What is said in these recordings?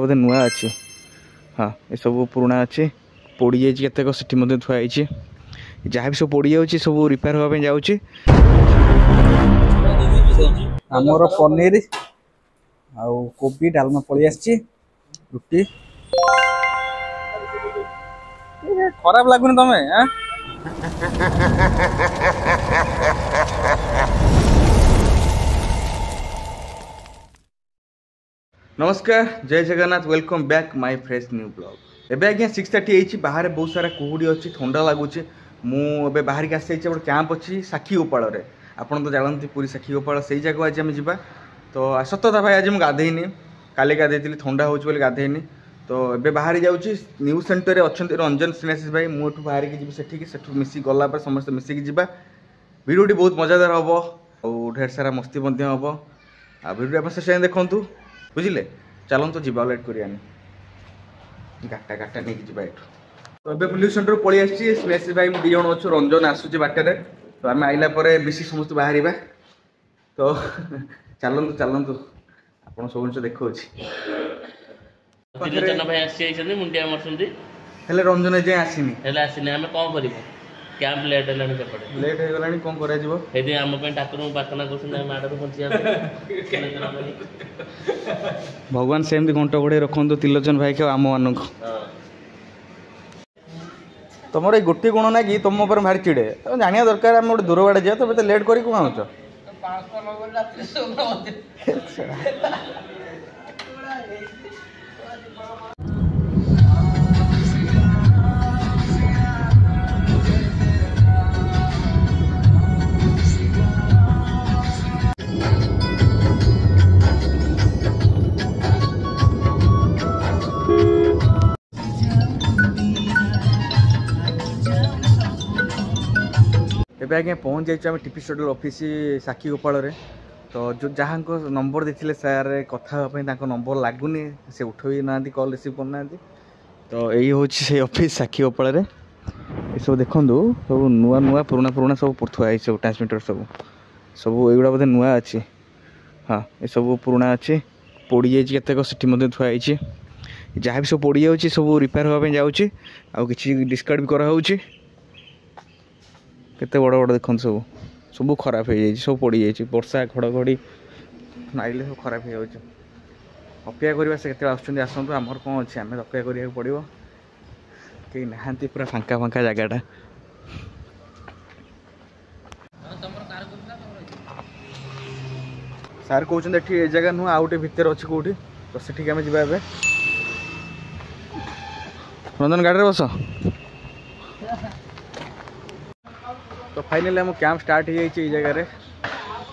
बोधे नुआ अच्छे हाँ ये सब पुराणा अच्छे पोड़ी जाइए केतेक सीटी थुआई जहाँ भी सब पोड़ी जाऊँगी सब रिपेयर होगा जाऊँगी आमर पनीर आउ कोबी डालमा पलि आसी रुटी खराब लगुनि तमें नमस्कार जय Jagannath welcome back my fresh new blog एबे आज्ञा 6:30 बाहर बहुत सारा कुहुड़ी अच्छी ठंडा लगुच मुझे बाहर की आसी गोटे कैंप अच्छी साखी गोपाल आपड़ तो जानते पूरी साखी गोपाल से जगह आज आम जा तो सतता भाई आज मुझे गाधेनी काली गाधे ठंडा हो गाधेनी तो एबे बाहर जाऊँगी न्यू सेंटर अच्छा रंजन स्नेहाशीष भाई मुझे बाहर की जी से मिसी गला समस्त मिसिकी जा भिडियोटी बहुत मजादार हम और ढेर सारा मस्ती हम भिडियो आप से देखूँ बुझे चलत जी लेट करियानी गाटा गाटा नहीं जी तो ये पुलिस सेंटर पलि आसी स्नेहाशीष भाई मुझे जन अच्छु रंजन आसूँ बाटे तो आम आइला बेसी समस्त बाहर तो चलतु चलतु आप सब जिन देखा रंजन एजाए आसनी आम कौन कर कैंप लेट है लेट हो गला कौन कर ठाकुर प्रार्थना कर भगवान सेमती घंटा घोड़े रखु त्रिलोचन भाई के आम मान तुम ये गोटे गुण ना कि तुम पर भारी चिड़े तुम जाना दरकार आम गोटे दूर बाड़े जा तुम लेट कर एबे आज्ञा पहुँच जाइए आम टीपी स्टूडियो ऑफिस साखी गोपाल तो जो जहाँ नंबर देते सार कथा नंबर लगुनि से उठे ना कल रिसीव करना तो यही हूँ से ऑफिस साखी गोपाल ये सब देखूँ सब नुआ नुआ पुराना पुराना सब थुआई सब ट्रांसमीटर सब सब युवा बोधे नुआ अच्छी हाँ ये सब पुराना अच्छे पोड़ी जाइए केतेक सीटी थुआई जहाँ भी सब पोड़ी जाऊँगी सब रिपेयर होगा जाऊँगी आउ कि डिस्कार्ड भी कराऊँगी केते बड़ बड़ देखते सब सब खराब हो जाए सब पड़ जाए वर्षा घड़घड़ी नाइले सब खराब हो जाए अपेक्षा करवा से केते आसुँच आसतु आमर कौन अच्छे आम अपेक्षा करा पड़ो कहीं नहांती पूरा फांका फांका जगटा सार कहते ये जगह नुह आउटे भितर अच्छी कौटी तो से आम जा रंजन गाड़ी बस तो फाइनली आम कैंप स्टार्ट हो जाए जगह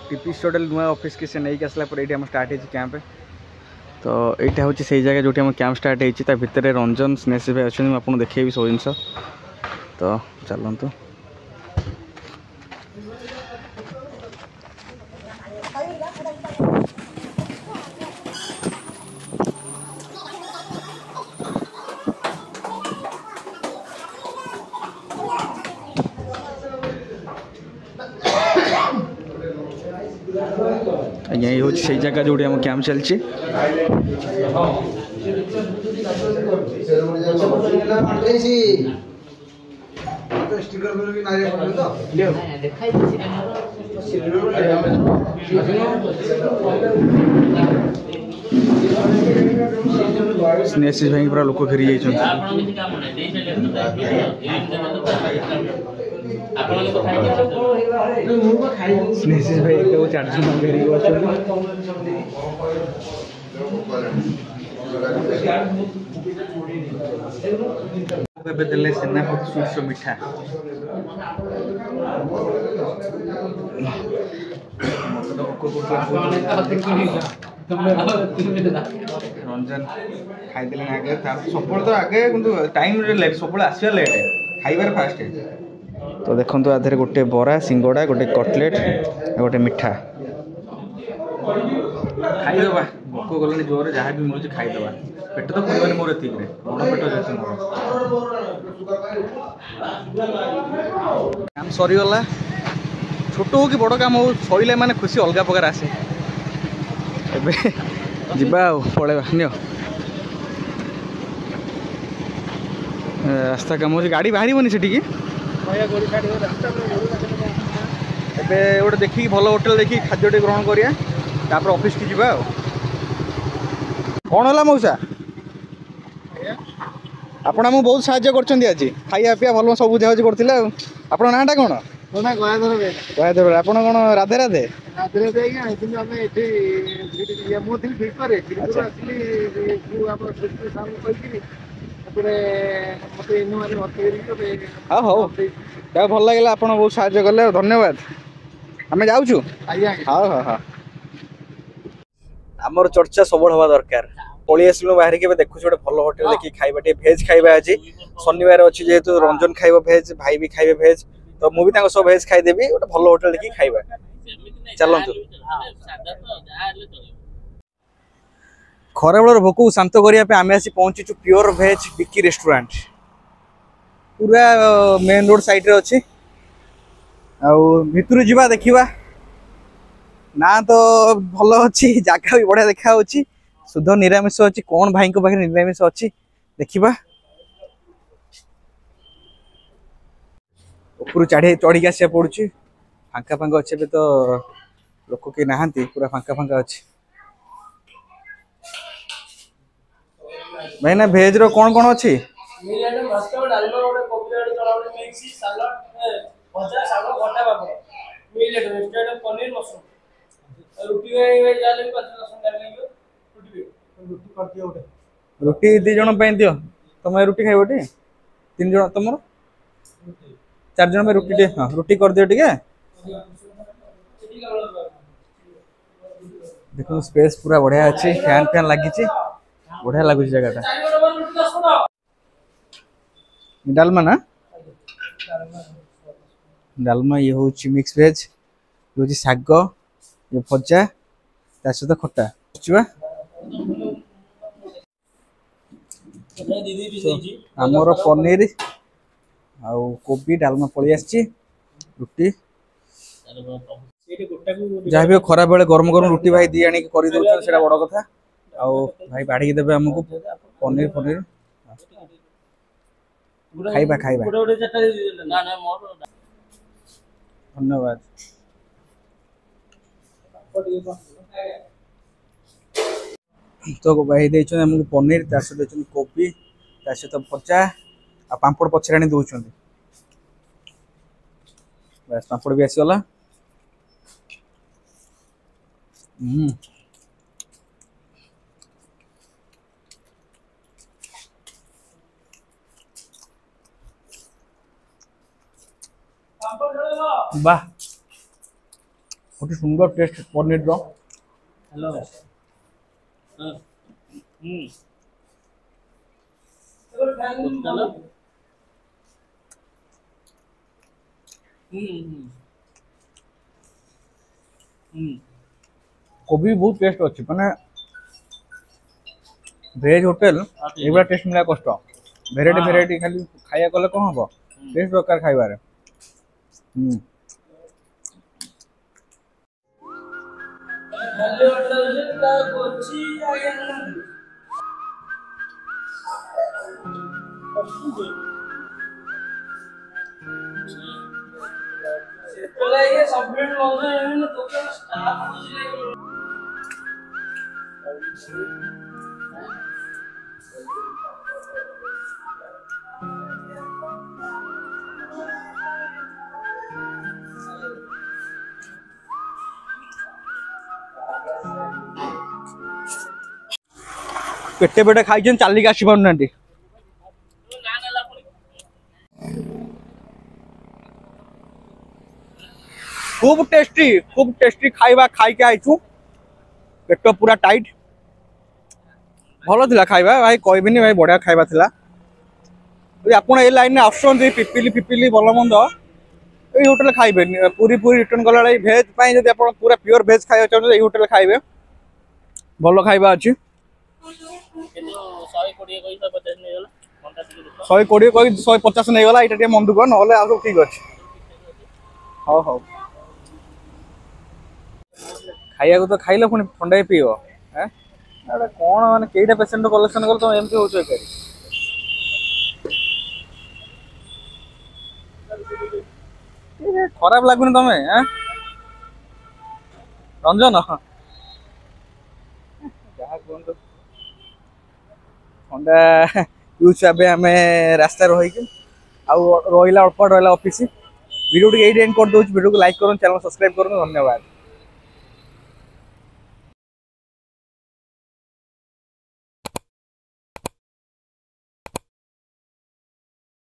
टीपी स्टूडियो नुआ ऑफिस की से नहीं आसला ये आम स्टार्ट हो कैंप तो यहाँ हूँ से जगह जो कैंप स्टार्ट होता भितर रंजन स्नेहाशीष भाई अच्छे आपको देखी सब जिन तो चलतु आज्ञा ये हूँ से जगह जो कैंप चलती स्नेहाशीष भाई पूरा लोक फेरी जाइए स्नेहाशीष भाई एक 4 जन फेरी देले सेनापति स्वीट्स मिठा रंजन खाईदे आगे सब तो आगे टाइम लेट सब आसवा लेट खाइबार फास्ट तो देखो आधे गोटे बरा सिंगड़ा गोटे कटलेट गोटे मिठा खाईदे भोक गलानी जोर जहाँ भी मिलूँ खाईदे पेट तो पुरवानी मोर एतिक बड़ पेट जाती मोर काम सरीगला छोट हो कि बड़ काम हो सैले माने खुशी अलग प्रकार आसे एबे जिबा पड़ेबा नियो ରାସ୍ତା କାମ ହେଉଛି ଗାଡ଼ି ବାହାରିବନି ସେଠିକି ଏବେ ଗୋଟେ ଦେଖିକି ଭଲ ହୋଟେଲ ଦେଖିକି ଖାଦ୍ୟଟେ ଗ୍ରହଣ କରିବା ତାପରେ ଅଫିସକି ଯିବା ଆଉ କ'ଣ ହେଲା ମଉସା ଆପଣ ଆମକୁ ବହୁତ ସାହାଯ୍ୟ କରିଛନ୍ତି ଆଜି ଖାଇବା ପିଇବା ଭଲ ସବୁ ବୁଝାବୁଝି କରୁଥିଲେ ଆଉ ଆପଣଙ୍କ ନାଁଟା କ'ଣ ଗୟାଧର ଆପଣ କ'ଣ ରାଧେ ରାଧେ ହଉ ହଉ ଯାହା ଭଲ ଲାଗିଲା ଆପଣ ବହୁତ ସାହାଯ୍ୟ କଲେ ଆଉ ଧନ୍ୟବାଦ ଆମେ ଯାଉଛୁ ହଉ ହଉ ହଉ ଆମର ଚର୍ଚ୍ଚା ସବୁବେଳେ ହବା ଦରକାର ପଳେଇ ଆସିଲୁ ବାହାରିକି ଏବେ ଦେଖୁଛୁ ଗୋଟେ ଭଲ ହୋଟେଲ ଦେଖିକି ଖାଇବା ଟିକେ ଭେଜ ଖାଇବା ଆଜି ଶନିବାର ଅଛି ଯେହେତୁ ରଞ୍ଜନ ଖାଇବ ଭେଜ ଭାଇ ବି ଖାଇବେ ଭେଜ ତ ମୁଁ ବି ତାଙ୍କ ସହ ଭେଜ ଖାଇଦେବି ଗୋଟେ ଭଲ ହୋଟେଲ ଦେଖିକି ଖାଇବା ଚାଲନ୍ତୁ ଖରାବେଳର ଭୋକକୁ ଶାନ୍ତ କରିବା ପାଇଁ ଆମେ ଆସି ପହଞ୍ଚିଛୁ ପିଓର ଭେଜ ବିକି ରେଷ୍ଟୁରାଣ୍ଟ ପୁରା ମେନ୍ ରୋଡ ସାଇଡରେ ଅଛି ଆଉ ଭିତରୁ ଯିବା ଦେଖିବା ନା ତ ଭଲ ଅଛି ଜାଗା ବି ବଢିଆ ଦେଖା ହଉଛି शुद्ध निरामिष अच्छी कौन भाई पाखे निरामिष अच्छी देखा ऊपर चढ़ी आसा पड़ी फांका फांका अच्छे तो लोक कहीं नहांती पूरा फांका फांका अच्छी भाई ना भेज रो कौन कौन अच्छी रुटी दी जन दियो तुम रुटी खाइब टी 3 जन तुम 4 जन रुटी टे हाँ रुटी कर दियो टिके देखो स्पेस पूरा बढ़िया अच्छी फैन फैन लगी बढ़िया लगुच जगह डालमा ना डालमा ये हूँ मिक्स वेज ये हूँ शाग ये भजा ता सहित खट्टा आमर पनीर आउ कोबी डालमा पलि आसी रुटी जहाँ भी खरा बेले गरम गरम रुटी भाई दी आनी कर बड़ कथा आउ भाई बाढ़ी देवे आमको पनीर पनीर खाइबा खाइबा धन्यवाद तो भाई आमको पनीर ता सहित कोबी ता सहित भजा आ पांपड़ पछराणी दौरान बस पांपड़ भी आसीगला वाह गोटे सुंदर टेस्ट पनीर रो हेलो कोबी बहुत टेस्ट अच्छी माने वेज होटल एबा टेस्ट मिला कष्ट वेराइटी वेराइटी खाली खाया कले कौन हम टेस्ट दरकार खाइबार पेटे पेटे खाई चलिक आसी पार ना खूब टेस्टी खाइबा खाई के आईचु पेट पूरा टाइट भल थिला खाइबा भाई कहबिनी भाई बढ़िया खाइबा थिला आपन ए लाइन में आसन पिपिली पिपिली भल मंद ये होटल खाइबे पूरी पूरी रिटर्न गला भेज पाई जदि आपन पूरा प्योर भेज खाइबा चाहते ये होटल खाइबे भल खाइबा अछि 120 कही 150 नहीं गला ये मन दुख ना सब ठीक अच्छे हाँ हाँ खाइया तो खाइल पुणी ठंडा पीब कौन माने कईटा पेसेंट कलेक्शन कल तुम एमती हो ଖରାପ ଲାଗୁନି ତମେ ରଞ୍ଜନ ଯାହା କୁହନ୍ତୁ ଥଣ୍ଡା ପିଉଛୁ ଏବେ ଆମେ ରାସ୍ତାରେ ରହିକି ଆଉ ରହିଲା ଅଳ୍ପ ରହିଲା ଅଫିସ ଭିଡ଼ିଓ ଟିକେ ଏଇଠି ଏଣ୍ଡ କରିଦେଉଛି ଭିଡ଼ିଓକୁ ଲାଇକ୍ କରନ୍ତୁ ଚ୍ୟାନେଲ ସବସ୍କ୍ରାଇब କରନ୍ତୁ ଧନ୍ୟବାଦ।